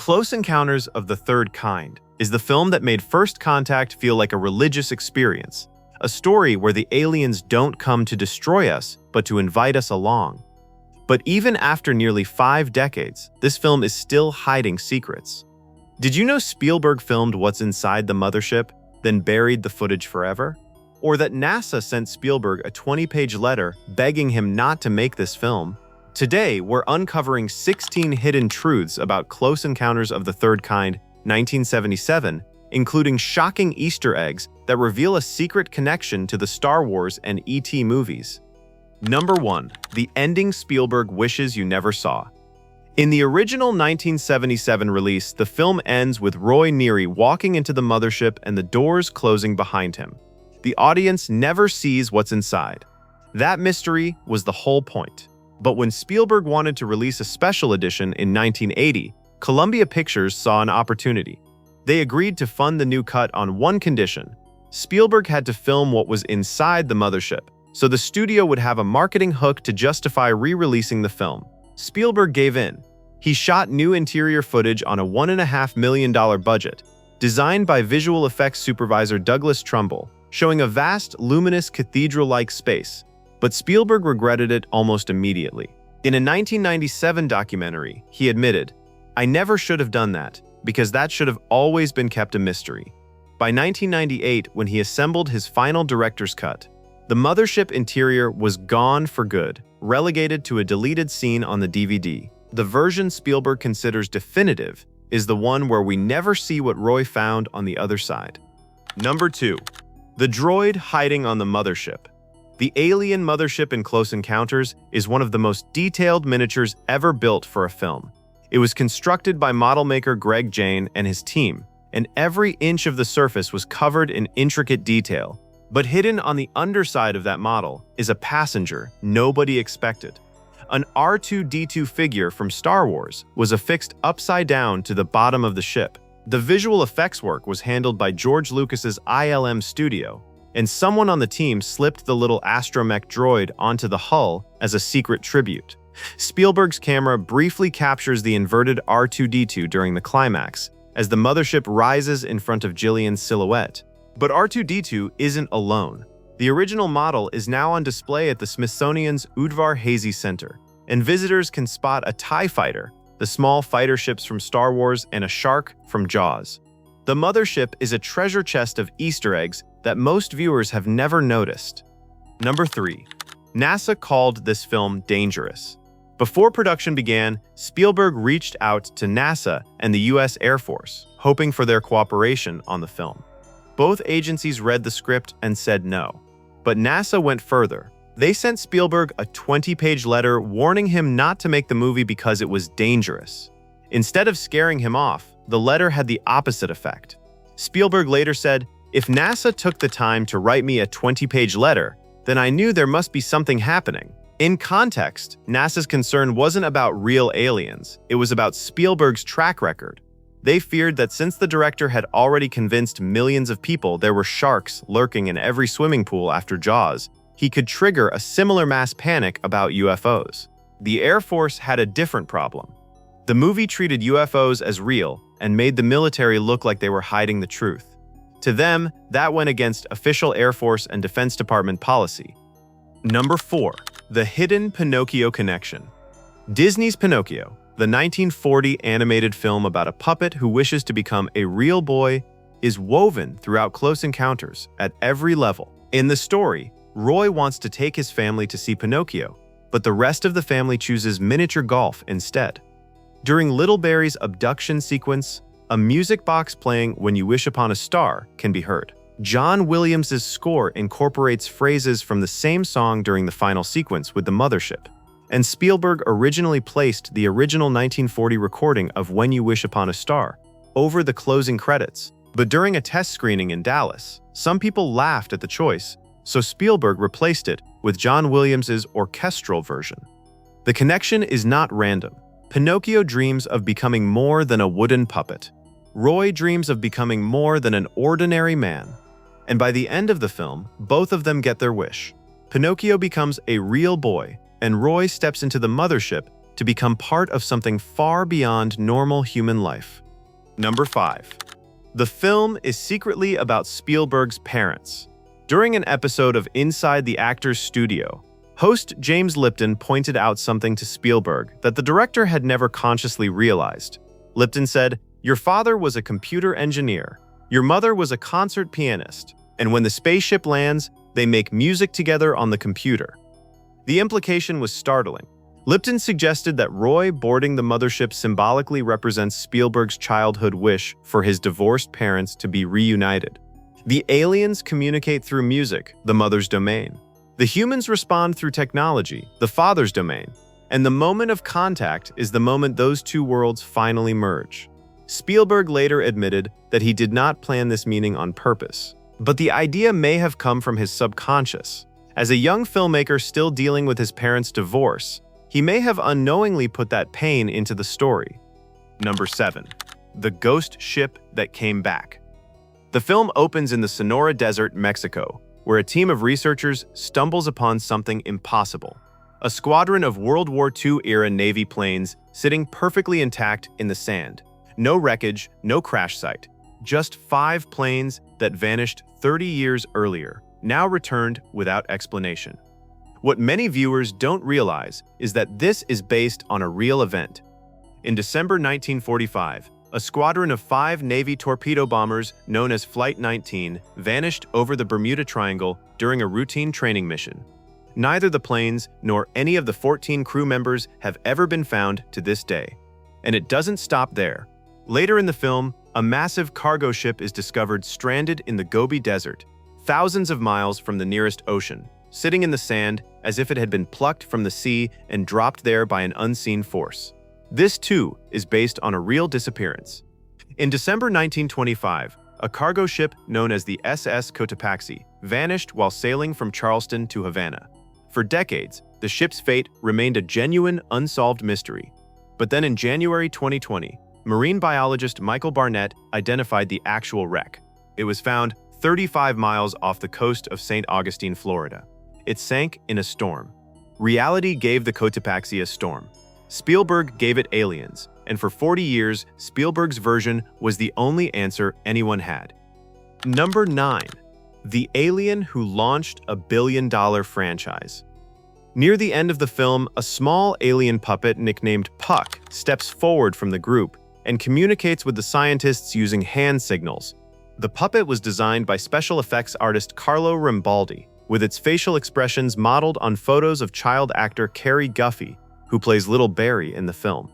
Close Encounters of the Third Kind is the film that made First Contact feel like a religious experience, a story where the aliens don't come to destroy us, but to invite us along. But even after nearly 5 decades, this film is still hiding secrets. Did you know Spielberg filmed what's inside the mothership, then buried the footage forever? Or that NASA sent Spielberg a 20-page letter begging him not to make this film? Today, we're uncovering 16 hidden truths about Close Encounters of the Third Kind, 1977, including shocking Easter eggs that reveal a secret connection to the Star Wars and E.T. movies. Number 1. The ending Spielberg wishes you never saw. In the original 1977 release, the film ends with Roy Neary walking into the mothership and the doors closing behind him. The audience never sees what's inside. That mystery was the whole point. But when Spielberg wanted to release a special edition in 1980, Columbia Pictures saw an opportunity. They agreed to fund the new cut on one condition: Spielberg had to film what was inside the mothership, so the studio would have a marketing hook to justify re-releasing the film. Spielberg gave in. He shot new interior footage on a $1.5 million budget, designed by visual effects supervisor Douglas Trumbull, showing a vast, luminous, cathedral-like space. But Spielberg regretted it almost immediately. In a 1997 documentary, he admitted, "I never should have done that, because that should have always been kept a mystery." By 1998, when he assembled his final director's cut, the mothership interior was gone for good, relegated to a deleted scene on the DVD. The version Spielberg considers definitive is the one where we never see what Roy found on the other side. Number 2. The droid hiding on the mothership. The alien mothership in Close Encounters is one of the most detailed miniatures ever built for a film. It was constructed by model maker Greg Jane and his team, and every inch of the surface was covered in intricate detail. But hidden on the underside of that model is a passenger nobody expected. An R2-D2 figure from Star Wars was affixed upside down to the bottom of the ship. The visual effects work was handled by George Lucas's ILM studio, and someone on the team slipped the little astromech droid onto the hull as a secret tribute. Spielberg's camera briefly captures the inverted R2-D2 during the climax, as the mothership rises in front of Jillian's silhouette. But R2-D2 isn't alone. The original model is now on display at the Smithsonian's Udvar Hazy Center, and visitors can spot a TIE fighter, the small fighter ships from Star Wars, and a shark from Jaws. The mothership is a treasure chest of Easter eggs that most viewers have never noticed. Number 3. NASA called this film dangerous. Before production began, Spielberg reached out to NASA and the US Air Force, hoping for their cooperation on the film. Both agencies read the script and said no. But NASA went further. They sent Spielberg a 20-page letter warning him not to make the movie because it was dangerous. Instead of scaring him off, the letter had the opposite effect. Spielberg later said, "If NASA took the time to write me a 20-page letter, then I knew there must be something happening." In context, NASA's concern wasn't about real aliens, it was about Spielberg's track record. They feared that since the director had already convinced millions of people there were sharks lurking in every swimming pool after Jaws, he could trigger a similar mass panic about UFOs. The Air Force had a different problem. The movie treated UFOs as real and made the military look like they were hiding the truth. To them, that went against official Air Force and Defense Department policy. Number 4. The hidden Pinocchio connection. Disney's Pinocchio, the 1940 animated film about a puppet who wishes to become a real boy, is woven throughout Close Encounters at every level. In the story, Roy wants to take his family to see Pinocchio, but the rest of the family chooses miniature golf instead. During Little Barry's abduction sequence, a music box playing "When You Wish Upon a Star" can be heard. John Williams' score incorporates phrases from the same song during the final sequence with the mothership. And Spielberg originally placed the original 1940 recording of "When You Wish Upon a Star" over the closing credits. But during a test screening in Dallas, some people laughed at the choice, so Spielberg replaced it with John Williams' orchestral version. The connection is not random. Pinocchio dreams of becoming more than a wooden puppet. Roy dreams of becoming more than an ordinary man. And by the end of the film, both of them get their wish. Pinocchio becomes a real boy, and Roy steps into the mothership to become part of something far beyond normal human life. Number 5. The film is secretly about Spielberg's parents. During an episode of Inside the Actor's Studio, host James Lipton pointed out something to Spielberg that the director had never consciously realized. Lipton said, "Your father was a computer engineer. Your mother was a concert pianist. And when the spaceship lands, they make music together on the computer." The implication was startling. Lipton suggested that Roy boarding the mothership symbolically represents Spielberg's childhood wish for his divorced parents to be reunited. The aliens communicate through music, the mother's domain. The humans respond through technology, the father's domain. And the moment of contact is the moment those two worlds finally merge. Spielberg later admitted that he did not plan this meaning on purpose, but the idea may have come from his subconscious. As a young filmmaker still dealing with his parents' divorce, he may have unknowingly put that pain into the story. Number 7. The ghost ship that came back. The film opens in the Sonora Desert, Mexico, where a team of researchers stumbles upon something impossible. A squadron of World War II-era Navy planes sitting perfectly intact in the sand. No wreckage, no crash site. Just 5 planes that vanished 30 years earlier, now returned without explanation. What many viewers don't realize is that this is based on a real event. In December 1945, a squadron of 5 Navy torpedo bombers known as Flight 19 vanished over the Bermuda Triangle during a routine training mission. Neither the planes nor any of the 14 crew members have ever been found to this day. And it doesn't stop there. Later in the film, a massive cargo ship is discovered stranded in the Gobi Desert, thousands of miles from the nearest ocean, sitting in the sand as if it had been plucked from the sea and dropped there by an unseen force. This, too, is based on a real disappearance. In December 1925, a cargo ship known as the SS Cotopaxi vanished while sailing from Charleston to Havana. For decades, the ship's fate remained a genuine, unsolved mystery. But then in January 2020, marine biologist Michael Barnett identified the actual wreck. It was found 35 miles off the coast of St. Augustine, Florida. It sank in a storm. Reality gave the Cotopaxi a storm. Spielberg gave it aliens, and for 40 years, Spielberg's version was the only answer anyone had. Number 9. The alien who launched a billion-dollar franchise. Near the end of the film, a small alien puppet nicknamed Puck steps forward from the group and communicates with the scientists using hand signals. The puppet was designed by special effects artist Carlo Rambaldi, with its facial expressions modeled on photos of child actor Carrie Guffey, who plays Little Barry in the film.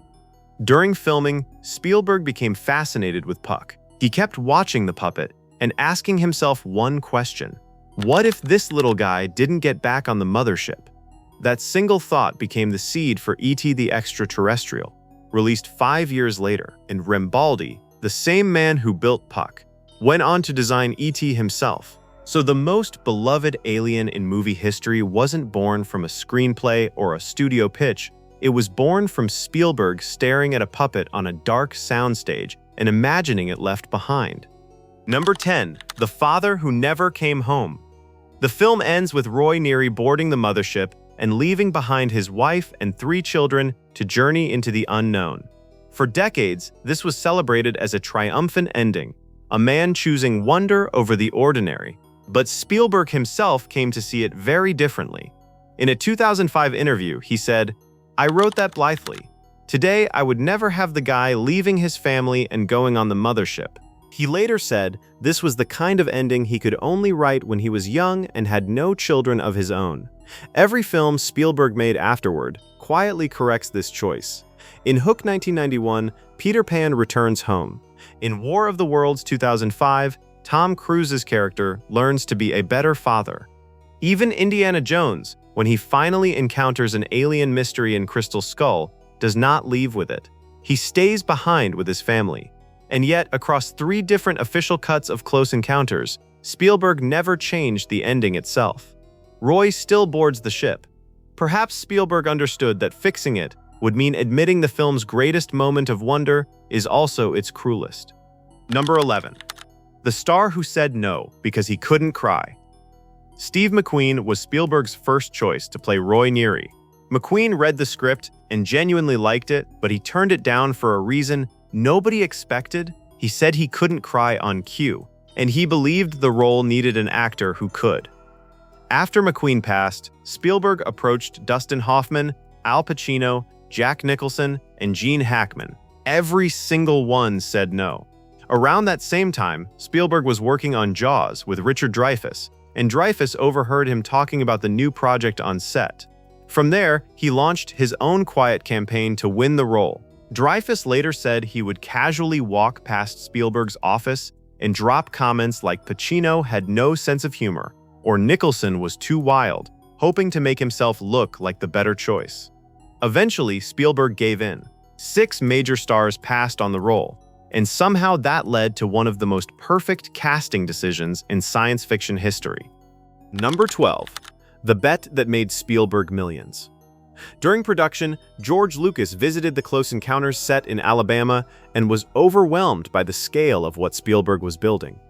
During filming, Spielberg became fascinated with Puck. He kept watching the puppet and asking himself one question: what if this little guy didn't get back on the mothership? That single thought became the seed for E.T. the Extra-Terrestrial, released 5 years later, and Rambaldi, the same man who built Puck, went on to design E.T. himself. So the most beloved alien in movie history wasn't born from a screenplay or a studio pitch. It was born from Spielberg staring at a puppet on a dark soundstage and imagining it left behind. Number 10. The Father Who Never Came Home. The film ends with Roy Neary boarding the mothership and leaving behind his wife and 3 children to journey into the unknown. For decades, this was celebrated as a triumphant ending, a man choosing wonder over the ordinary. But Spielberg himself came to see it very differently. In a 2005 interview, he said, "I wrote that blithely. Today, I would never have the guy leaving his family and going on the mothership." He later said this was the kind of ending he could only write when he was young and had no children of his own. Every film Spielberg made afterward quietly corrects this choice. In Hook 1991, Peter Pan returns home. In War of the Worlds 2005, Tom Cruise's character learns to be a better father. Even Indiana Jones, when he finally encounters an alien mystery in Crystal Skull, does not leave with it. He stays behind with his family. And yet, across 3 different official cuts of Close Encounters, Spielberg never changed the ending itself. Roy still boards the ship. Perhaps Spielberg understood that fixing it would mean admitting the film's greatest moment of wonder is also its cruelest. Number 11. The star who said no because he couldn't cry. Steve McQueen was Spielberg's first choice to play Roy Neary. McQueen read the script and genuinely liked it, but he turned it down for a reason nobody expected. He said he couldn't cry on cue, and he believed the role needed an actor who could. After McQueen passed, Spielberg approached Dustin Hoffman, Al Pacino, Jack Nicholson, and Gene Hackman. Every single one said no. Around that same time, Spielberg was working on Jaws with Richard Dreyfuss, and Dreyfuss overheard him talking about the new project on set. From there, he launched his own quiet campaign to win the role. Dreyfuss later said he would casually walk past Spielberg's office and drop comments like Pacino had no sense of humor or Nicholson was too wild, hoping to make himself look like the better choice. Eventually, Spielberg gave in. 6 major stars passed on the role, and somehow that led to one of the most perfect casting decisions in science fiction history. Number 12. The bet that made Spielberg millions. During production, George Lucas visited the Close Encounters set in Alabama and was overwhelmed by the scale of what Spielberg was building.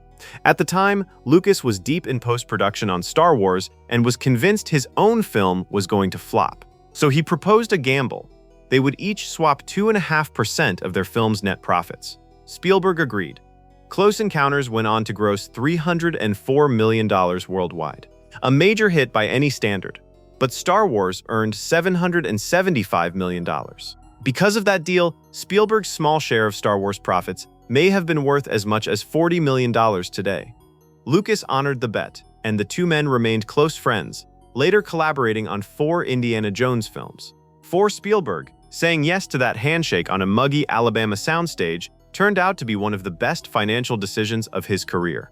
At the time, Lucas was deep in post-production on Star Wars and was convinced his own film was going to flop. So he proposed a gamble. They would each swap 2.5% of their film's net profits. Spielberg agreed. Close Encounters went on to gross $304 million worldwide, a major hit by any standard. But Star Wars earned $775 million. Because of that deal, Spielberg's small share of Star Wars profits may have been worth as much as $40 million today. Lucas honored the bet, and the two men remained close friends, later collaborating on 4 Indiana Jones films. For Spielberg, saying yes to that handshake on a muggy Alabama soundstage turned out to be one of the best financial decisions of his career.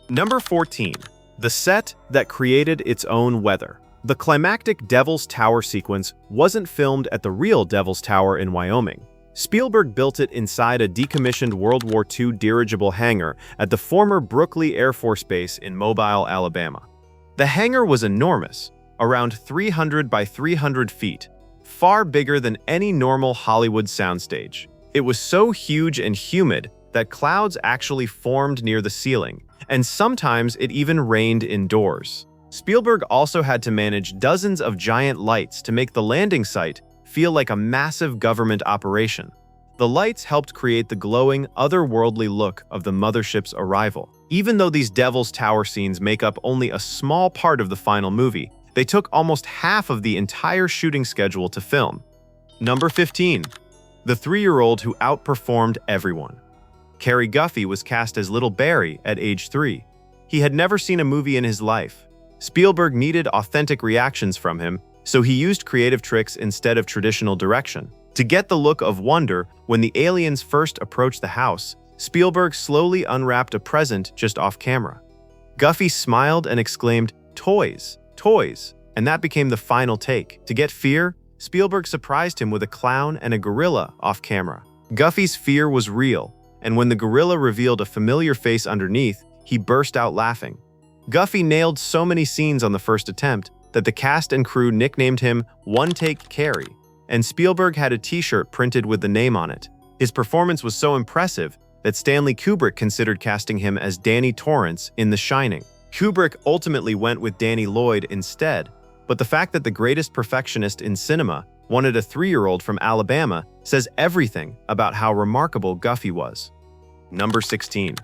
Number 14. The set that created its own weather. The climactic Devil's Tower sequence wasn't filmed at the real Devil's Tower in Wyoming. Spielberg built it inside a decommissioned World War II dirigible hangar at the former Brookley Air Force Base in Mobile, Alabama. The hangar was enormous, around 300 by 300 feet, far bigger than any normal Hollywood soundstage. It was so huge and humid that clouds actually formed near the ceiling, and sometimes it even rained indoors. Spielberg also had to manage dozens of giant lights to make the landing site feel like a massive government operation. The lights helped create the glowing, otherworldly look of the mothership's arrival. Even though these Devil's Tower scenes make up only a small part of the final movie, they took almost half of the entire shooting schedule to film. Number 15. The 3-year-old who outperformed everyone. Cary Guffey was cast as Little Barry at age 3. He had never seen a movie in his life. Spielberg needed authentic reactions from him, so he used creative tricks instead of traditional direction. To get the look of wonder when the aliens first approached the house, Spielberg slowly unwrapped a present just off camera. Guffey smiled and exclaimed, "Toys, toys," and that became the final take. To get fear, Spielberg surprised him with a clown and a gorilla off camera. Guffey's fear was real, and when the gorilla revealed a familiar face underneath, he burst out laughing. Guffey nailed so many scenes on the first attempt that the cast and crew nicknamed him One Take Cary, and Spielberg had a t-shirt printed with the name on it. His performance was so impressive that Stanley Kubrick considered casting him as Danny Torrance in The Shining. Kubrick ultimately went with Danny Lloyd instead, but the fact that the greatest perfectionist in cinema wanted a 3-year-old from Alabama says everything about how remarkable Guffey was. Number 16.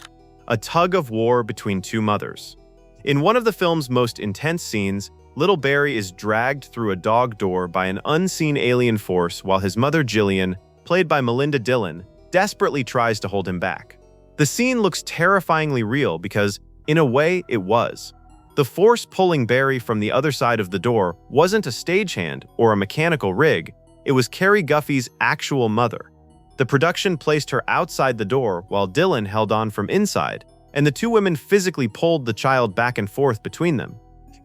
A tug of war between two mothers. In one of the film's most intense scenes, Little Barry is dragged through a dog door by an unseen alien force while his mother Jillian, played by Melinda Dillon, desperately tries to hold him back. The scene looks terrifyingly real because, in a way, it was. The force pulling Barry from the other side of the door wasn't a stagehand or a mechanical rig, it was Cary Guffey's actual mother. The production placed her outside the door while Dillon held on from inside, and the two women physically pulled the child back and forth between them.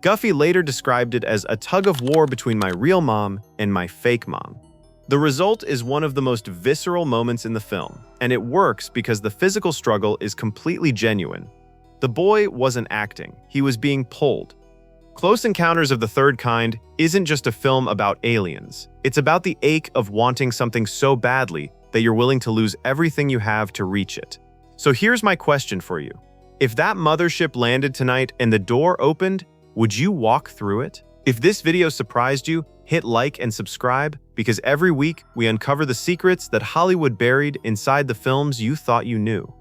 Guffey later described it as a tug of war between my real mom and my fake mom. The result is one of the most visceral moments in the film, and it works because the physical struggle is completely genuine. The boy wasn't acting, he was being pulled. Close Encounters of the Third Kind isn't just a film about aliens. It's about the ache of wanting something so badly that you're willing to lose everything you have to reach it. So here's my question for you. If that mothership landed tonight and the door opened, would you walk through it? If this video surprised you, Hit like and subscribe because every week we uncover the secrets that Hollywood buried inside the films you thought you knew.